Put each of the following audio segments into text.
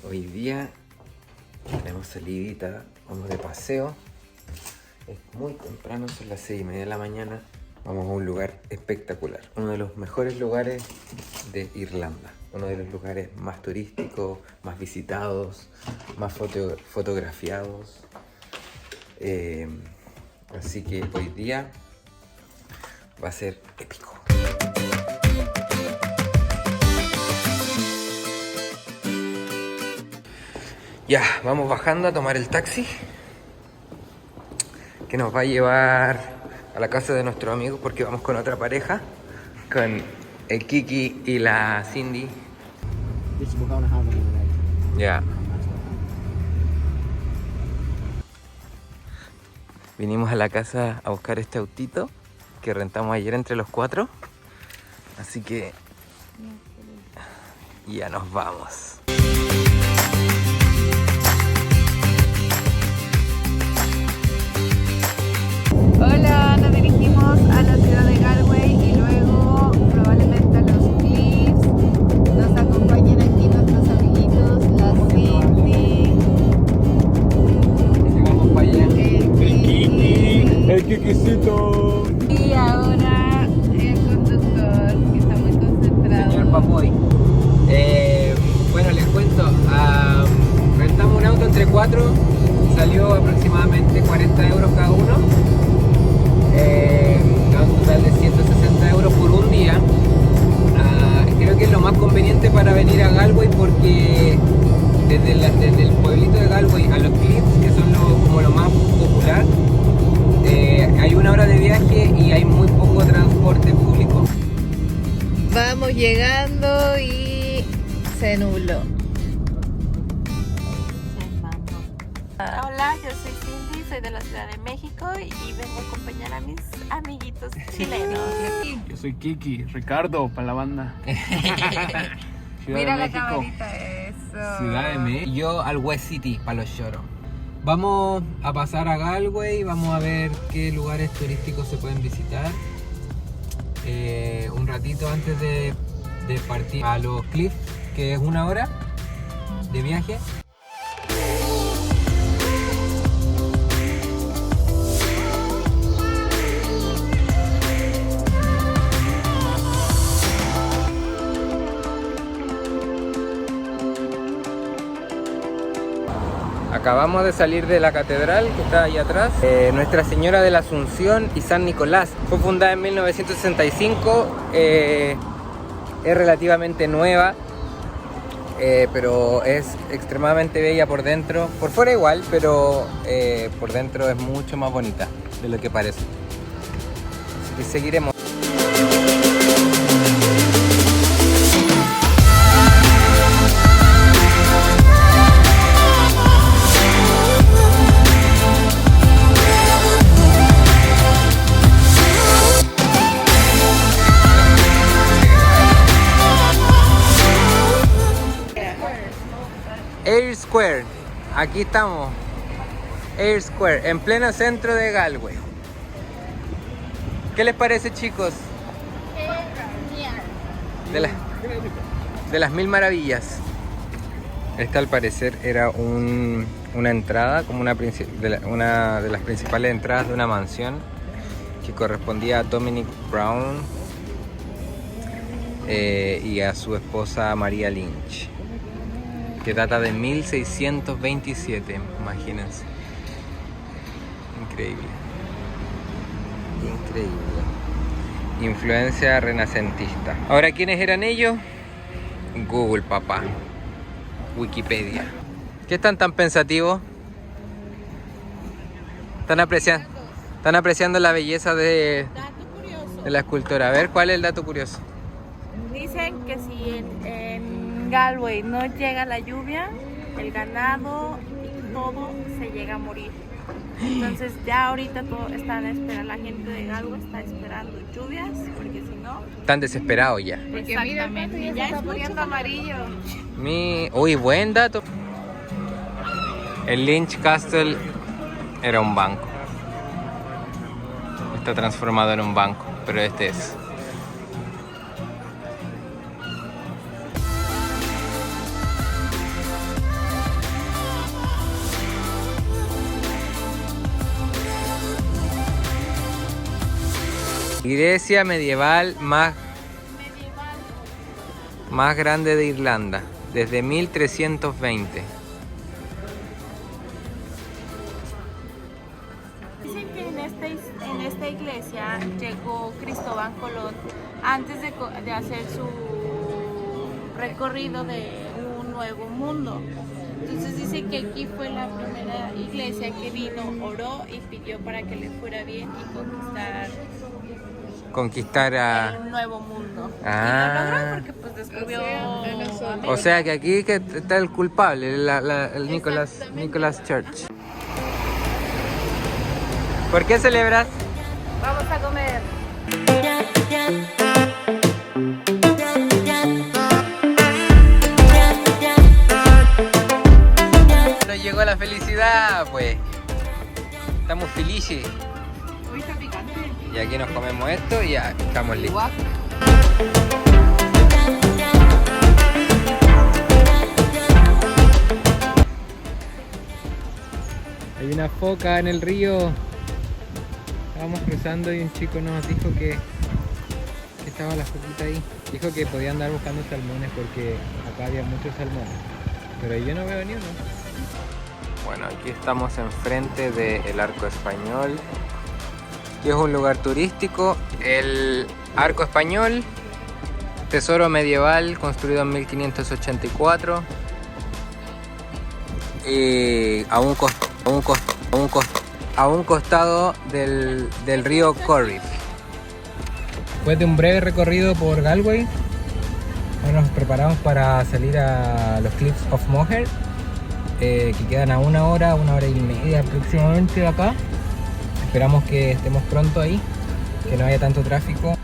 Hoy día tenemos salidita, vamos de paseo. Es muy temprano, son las 6:30 de la mañana. Vamos a un lugar espectacular, uno de los mejores lugares de Irlanda, uno de los lugares más turísticos, más visitados, más fotografiados. Así que hoy día va a ser épico. Ya, vamos bajando a tomar el taxi que nos va a llevar a la casa de nuestro amigo, porque vamos con otra pareja, con el Kiki y la Cindy. Ya. Vinimos a la casa a buscar este autito que rentamos ayer entre los 4. Así que ya nos vamos. Hola, nos dirigimos a la ciudad de Galway y luego probablemente a los Cliffs. Nos acompañan aquí nuestros amiguitos, la Cindy, Vamos para allá. el Kikicito. y ahora el conductor que está muy concentrado. Señor Papoy. Bueno, les cuento. Rentamos un auto entre 4. Salió aproximadamente 40 euros cada uno. A un total de 160 euros por un día. Creo que es lo más conveniente para venir a Galway, porque desde el pueblito de Galway a los Cliffs, que son como lo más popular, hay 1 hora de viaje y hay muy poco transporte público. Vamos llegando y se nubló. Hola, yo soy Cindy, soy de la Ciudad de México y vengo a acompañar a mis amiguitos chilenos. Yo soy Kiki, Ricardo, para la banda. Ciudad Mira de la México. camarita, eso. Ciudad de México. Yo al West City, para los lloros. Vamos a pasar a Galway, vamos a ver qué lugares turísticos se pueden visitar. Un ratito antes de partir a los Cliffs, que es 1 hora de viaje. Acabamos de salir de la catedral que está ahí atrás. Nuestra Señora de la Asunción y San Nicolás. Fue fundada en 1965. Es relativamente nueva, pero es extremadamente bella por dentro. Por fuera igual, pero por dentro es mucho más bonita de lo que parece. Así que seguiremos. Eyre Square, aquí estamos. Eyre Square, en pleno centro de Galway. ¿Qué les parece, chicos? De las mil maravillas. Esta al parecer era una entrada, como una de las principales entradas de una mansión que correspondía a Dominic Brown y a su esposa María Lynch, que data de 1627, imagínense. Increíble. Increíble. Influencia renacentista. Ahora, ¿quiénes eran ellos? Google, papá. Wikipedia. ¿Qué están tan pensativos? ¿Están apreciando la belleza de la escultura? A ver, ¿cuál es el dato curioso? Dicen que si en Galway no llega la lluvia, el ganado y todo se llega a morir. Entonces ya ahorita todo están esperando, la gente de Galway está esperando lluvias, porque si no... Están desesperados ya. Exactamente, ya está poniendo amarillo. Uy, buen dato. El Lynch Castle era un banco. Está transformado en un banco, pero este es. Iglesia medieval más grande de Irlanda, desde 1320. Dicen que en esta iglesia llegó Cristóbal Colón antes de hacer su recorrido de un nuevo mundo. Entonces dice que aquí fue la primera iglesia que vino, oró y pidió para que le fuera bien y Conquistar a... un nuevo mundo. Ah. Y lo logró porque pues descubrió América. O sea que aquí que está el culpable, el Nicholas Church. ¿Por qué celebras? Vamos a comer. Nos llegó la felicidad, pues. Estamos felices. Uy, está picante. Y aquí nos comemos esto y ya estamos listos. Hay una foca en el río. Estábamos cruzando y un chico nos dijo que estaba la foquita ahí. Dijo que podía andar buscando salmones porque acá había muchos salmones. Pero yo no veo ni uno. Bueno, aquí estamos enfrente del Arco Español, que es un lugar turístico. El Arco Español, tesoro medieval construido en 1584 y a un costado del río Corrib. Después de un breve recorrido por Galway, ahora nos preparamos para salir a los Cliffs of Moher, que quedan a una hora y media aproximadamente de acá. Esperamos que estemos pronto ahí, que no haya tanto tráfico.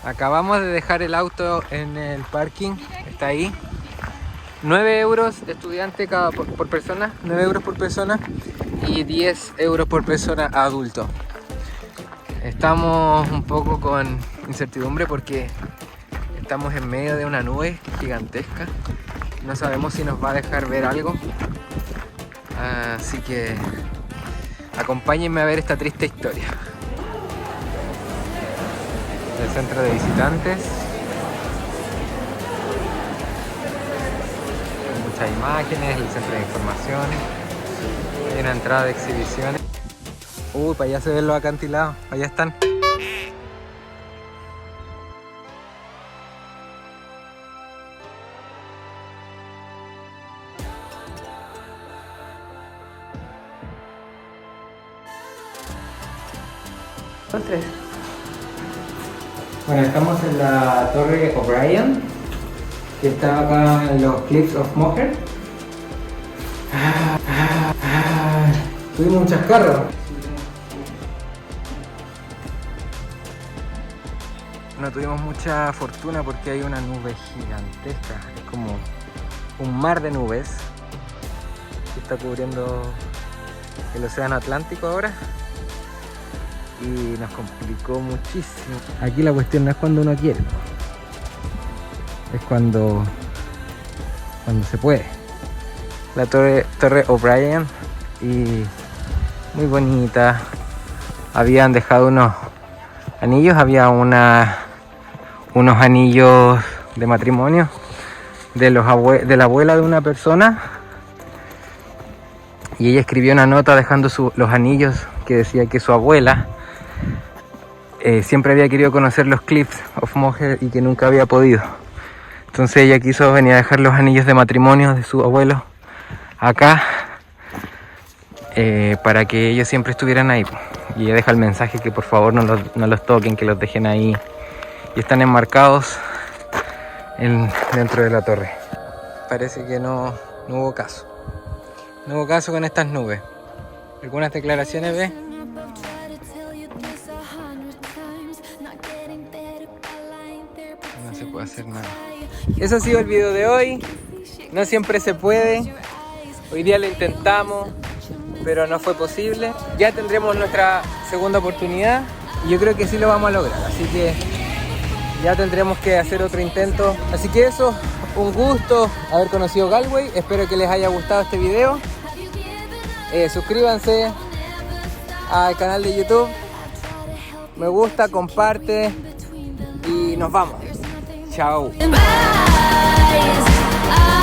Acabamos de dejar el auto en el parking, está ahí. 9 euros de estudiante por persona, 9 euros por persona y 10 euros por persona adulto. Estamos un poco con incertidumbre porque estamos en medio de una nube gigantesca. No sabemos si nos va a dejar ver algo. Así que acompáñenme a ver esta triste historia. El centro de visitantes. Muchas imágenes, el centro de información. Hay una entrada de exhibiciones. Uy, para allá se ven los acantilados. Allá están. Bueno, estamos en la Torre O'Brien, que está acá en los Cliffs of Moher. Tuvimos un chascarro. No tuvimos mucha fortuna porque hay una nube gigantesca, es como un mar de nubes que está cubriendo el océano Atlántico ahora. Y nos complicó muchísimo. Aquí la cuestión no es cuando uno quiere, es cuando se puede. La Torre O'Brien, y muy bonita. Habían dejado unos anillos, había unos anillos de matrimonio de la abuela de una persona, y ella escribió una nota dejando los anillos que decía que su abuela siempre había querido conocer los Cliffs of Moher y que nunca había podido. Entonces ella quiso venir a dejar los anillos de matrimonio de su abuelo acá, para que ellos siempre estuvieran ahí. Y ella deja el mensaje que por favor no los toquen, que los dejen ahí. Y están enmarcados dentro de la torre. Parece que no hubo caso. No hubo caso con estas nubes. ¿Algunas declaraciones, ve? No se puede hacer nada. Eso ha sido el video de hoy. No siempre se puede. Hoy día lo intentamos, pero no fue posible. Ya tendremos nuestra segunda oportunidad y yo creo que sí lo vamos a lograr. Así que ya tendremos que hacer otro intento. Así que eso, un gusto haber conocido Galway. Espero que les haya gustado este video. Suscríbanse, al canal de YouTube. Me gusta, comparte y nos vamos. Chao. eyes.